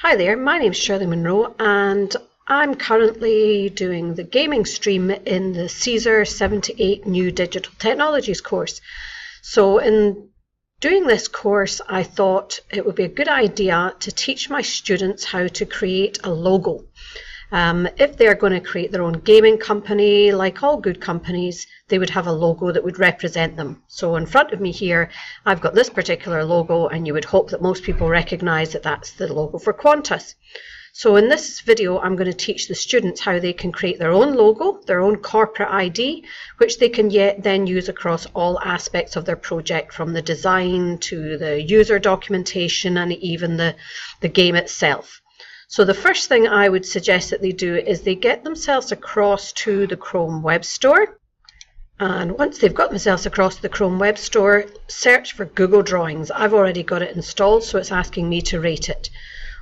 Hi there, my name's Shirley Monroe and I'm currently doing the gaming stream in the CSER 7 to 8 New Digital Technologies course. So in doing this course, I thought it would be a good idea to teach my students how to create a logo. If they're going to create their own gaming company, like all good companies, they would have a logo that would represent them. So in front of me here, I've got this particular logo, and you would hope that most people recognize that that's the logo for Qantas. So in this video, I'm going to teach the students how they can create their own logo, their own corporate ID, which they can then use across all aspects of their project, from the design to the user documentation and even the game itself. So the first thing I would suggest that they do is they get themselves across to the Chrome Web Store. And once they've got themselves across the Chrome Web Store, search for Google Drawings. I've already got it installed, so it's asking me to rate it.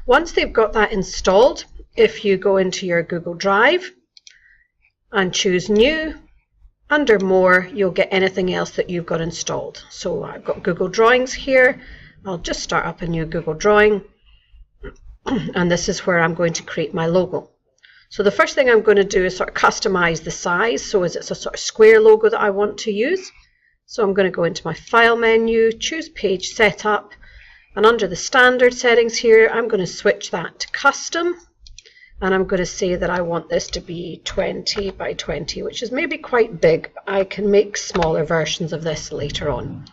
Once they've got that installed, if you go into your Google Drive and choose New, under More, you'll get anything else that you've got installed. So I've got Google Drawings here. I'll just start up a new Google Drawing. And this is where I'm going to create my logo. So the first thing I'm going to do is sort of customize the size, so as it's a sort of square logo that I want to use. So I'm going to go into my File menu, choose Page Setup, and under the standard settings here, I'm going to switch that to Custom, and I'm going to say that I want this to be 20 by 20, which is maybe quite big, but I can make smaller versions of this later on.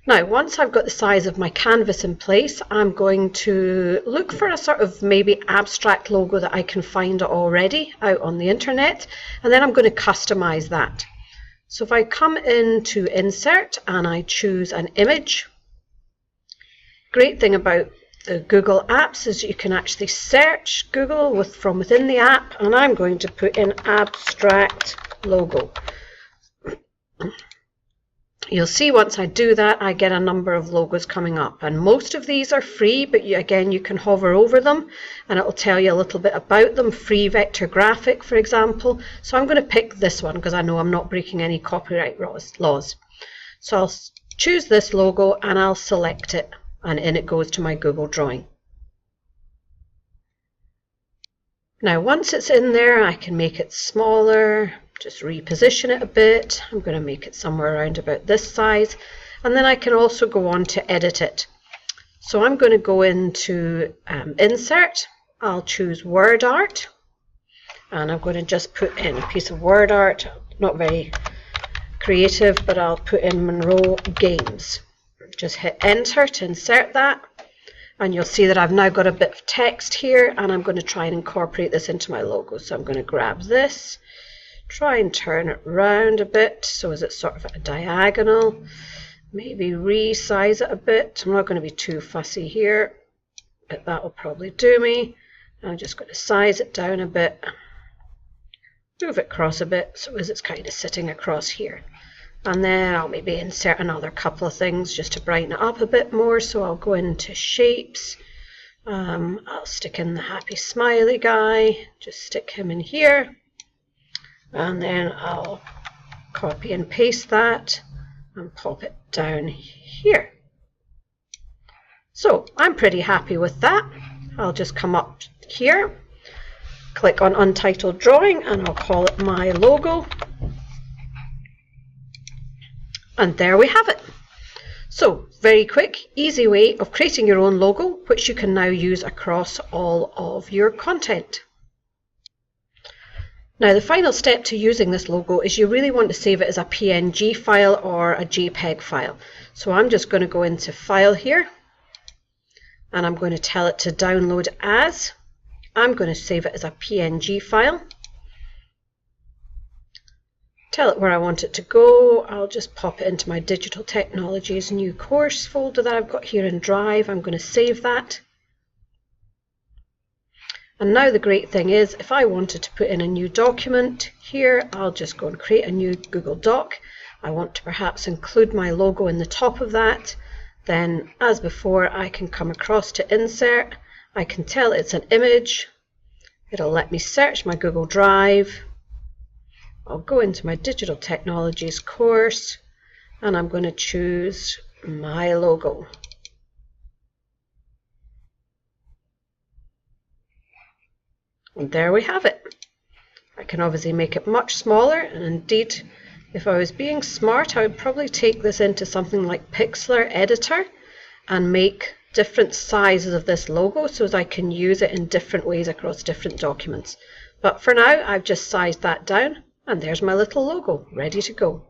Now, once I've got the size of my canvas in place, I'm going to look for a sort of maybe abstract logo that I can find already out on the internet, and then I'm going to customize that. So if I come into Insert and I choose an image, great thing about the Google apps is you can actually search Google from within the app, and I'm going to put in abstract logo. You'll see once I do that, I get a number of logos coming up, and most of these are free, but again, you can hover over them and it will tell you a little bit about them. Free Vector Graphic, for example. So I'm going to pick this one because I know I'm not breaking any copyright laws. So I'll choose this logo and I'll select it, and in it goes to my Google Drawing. Now once it's in there, I can make it smaller, just reposition it a bit. I'm going to make it somewhere around about this size, and then I can also go on to edit it. So I'm going to go into Insert, I'll choose Word Art, and I'm going to just put in a piece of word art, not very creative, but I'll put in Monroe Games. Just hit Enter to insert that, and you'll see that I've now got a bit of text here, and I'm going to try and incorporate this into my logo. So I'm going to grab this, try and turn it round a bit so as it's sort of at a diagonal, maybe resize it a bit. I'm not going to be too fussy here, but that will probably do me. I'm just going to size it down a bit, move it across a bit so as it's kind of sitting across here. And then I'll maybe insert another couple of things just to brighten it up a bit more. So I'll go into Shapes, I'll stick in the happy smiley guy, just stick him in here. And then I'll copy and paste that and pop it down here. So I'm pretty happy with that. I'll just come up here, click on Untitled Drawing, and I'll call it my logo. And there we have it. So very quick, easy way of creating your own logo, which you can now use across all of your content. Now the final step to using this logo is you really want to save it as a PNG file or a JPEG file. So I'm just going to go into File here, and I'm going to tell it to download as. I'm going to save it as a PNG file. Tell it where I want it to go. I'll just pop it into my Digital Technologies new course folder that I've got here in Drive. I'm going to save that. And now the great thing is, if I wanted to put in a new document here, I'll just go and create a new Google Doc. I want to perhaps include my logo in the top of that. Then, as before, I can come across to Insert. I can tell it's an image. It'll let me search my Google Drive. I'll go into my Digital Technologies course, and I'm going to choose my logo. And there we have it. I can obviously make it much smaller, and indeed, if I was being smart, I would probably take this into something like Pixlr Editor and make different sizes of this logo so that I can use it in different ways across different documents. But for now, I've just sized that down, and there's my little logo ready to go.